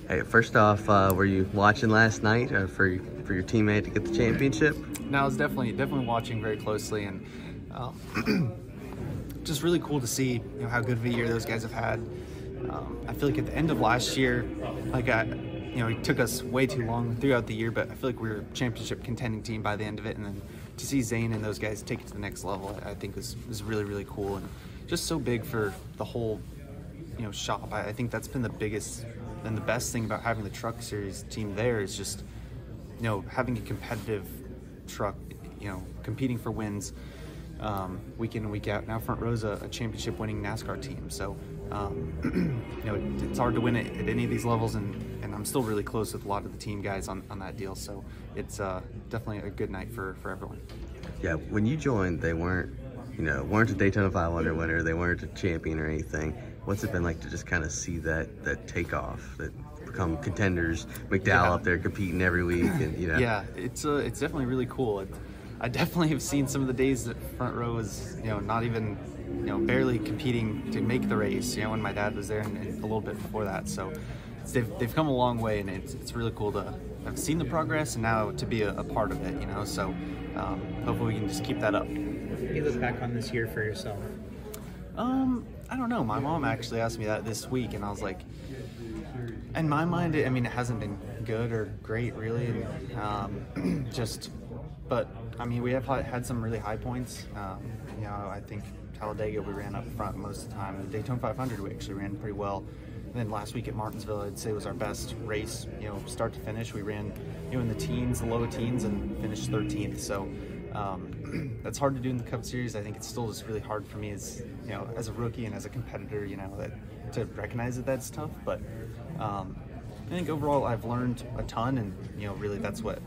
Hey, first off, were you watching last night for your teammate to get the championship? No, I was definitely watching very closely, and just really cool to see how good of a year those guys have had. I feel like at the end of last year, it took us way too long throughout the year, but I feel like we were a championship contending team by the end of it, and then to see Zane and those guys take it to the next level, I think was really, really cool, and just so big for the whole shop. I think that's been the biggest and the best thing about having the truck series team there is just having a competitive truck, competing for wins week in and week out. Now Front Row's a championship winning NASCAR team, so it's hard to win it at any of these levels, and I'm still really close with a lot of the team guys on that deal, so it's definitely a good night for everyone. Yeah, when you joined, they weren't a Daytona 500 winner, they weren't a champion or anything. What's it been like to just kind of see that take off, that become contenders, McDowell up there competing every week, and Yeah, it's definitely really cool. I definitely have seen some of the days that Front Row was not even barely competing to make the race, when my dad was there and a little bit before that. So they've come a long way, and it's really cool to have seen the progress and now to be a part of it, so hopefully we can just keep that up. You look back on this year for yourself? I don't know. My mom actually asked me that this week, and I was like, in my mind, it hasn't been good or great, really. And, but we have had some really high points. I think Talladega we ran up front most of the time. The Daytona 500 we actually ran pretty well. And then last week at Martinsville, I'd say was our best race. Start to finish, we ran in the teens, the low teens, and finished 13th. So. That's hard to do in the Cup Series. I think it's still just really hard for me as a rookie and as a competitor, to recognize that's tough. But I think overall I've learned a ton, and really that's what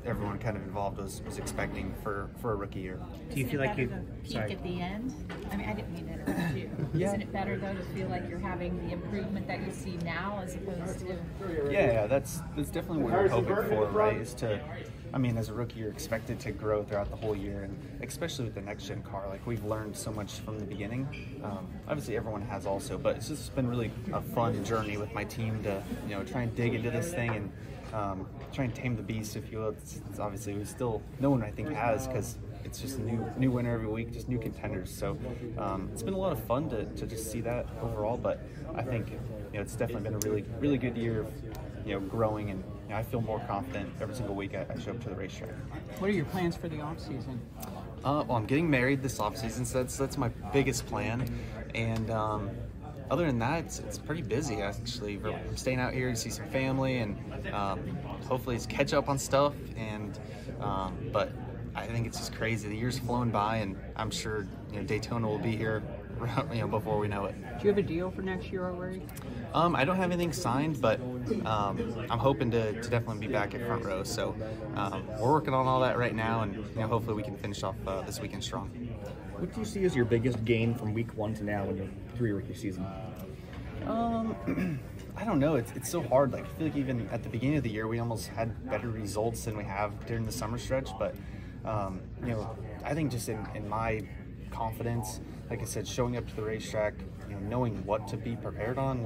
everyone kind of involved was expecting for a rookie year. Do you feel like you peak at the end? I didn't mean to interrupt you. Yeah. Isn't it better though to feel like you're having the improvement that you see now as opposed to? Yeah, that's definitely what we're hoping for, right? Is to. As a rookie, you're expected to grow throughout the whole year, and especially with the next-gen car. Like, we've learned so much from the beginning. Obviously, everyone has also, but it's just been really a fun journey with my team to, try and dig into this thing and try and tame the beast, if you will. It's obviously, no one, I think, has, because it's just new winner every week, just new contenders. So it's been a lot of fun to just see that overall, but I think, it's definitely been a really, really good year of, growing, and I feel more confident every single week I show up to the racetrack. What are your plans for the off season? Well, I'm getting married this off season, so that's my biggest plan. And other than that, it's pretty busy actually. I'm staying out here to see some family and hopefully just catch up on stuff. And but I think it's just crazy. The year's flown by, and I'm sure Daytona will be here before we know it. Do you have a deal for next year already? I don't have anything signed, but I'm hoping to definitely be back at Front Row. So we're working on all that right now, and hopefully we can finish off this weekend strong. What do you see as your biggest gain from week 1 to now in your 3-rookie season? I don't know. It's so hard. Like, I feel like even at the beginning of the year, we almost had better results than we have during the summer stretch. But I think just in my confidence, like I said, showing up to the racetrack, knowing what to be prepared on,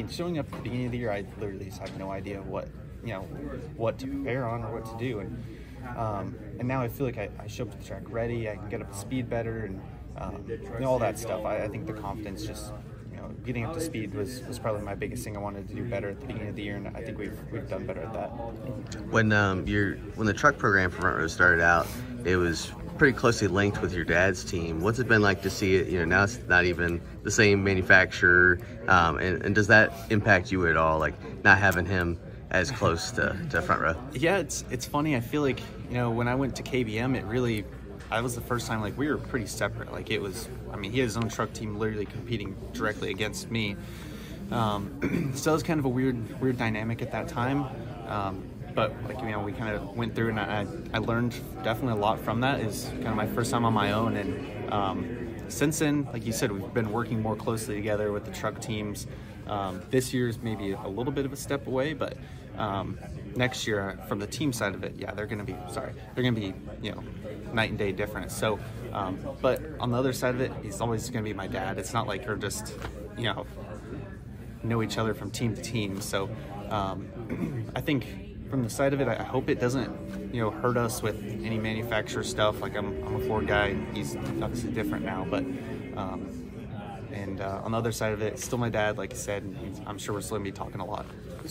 showing up at the beginning of the year, I literally just had no idea what to prepare on or what to do, and now I feel like I show up to the track ready, I can get up to speed better, and all that stuff. I think the confidence, just getting up to speed was probably my biggest thing. I wanted to do better at the beginning of the year, and I think we've done better at that. When the truck program for Front Row started out, it was pretty closely linked with your dad's team. What's it been like to see it? Now it's not even the same manufacturer, and does that impact you at all? Like, not having him as close to Front Row? Yeah, it's funny. I feel like when I went to KBM, I was the first time, like, we were pretty separate. Like, it was, he had his own truck team literally competing directly against me. So it was kind of a weird dynamic at that time. But we kind of went through, and I learned definitely a lot from that. Is kind of my first time on my own, and since then, like you said, we've been working more closely together with the truck teams. This year's maybe a little bit of a step away, but next year, from the team side of it, yeah, they're gonna be night and day different. So, but on the other side of it, he's always gonna be my dad. It's not like we're just know each other from team to team. So I think from the side of it, I hope it doesn't, you know, hurt us with any manufacturer stuff. Like I'm a Ford guy. He's obviously different now, but on the other side of it, still my dad, like you said, and I'm sure we're still gonna be talking a lot.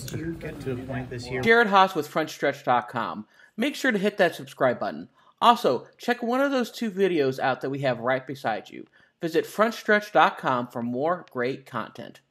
Do you get to a point this year? Jared Haas with Frontstretch.com. Make sure to hit that subscribe button. Also, check one of those 2 videos out that we have right beside you. Visit Frontstretch.com for more great content.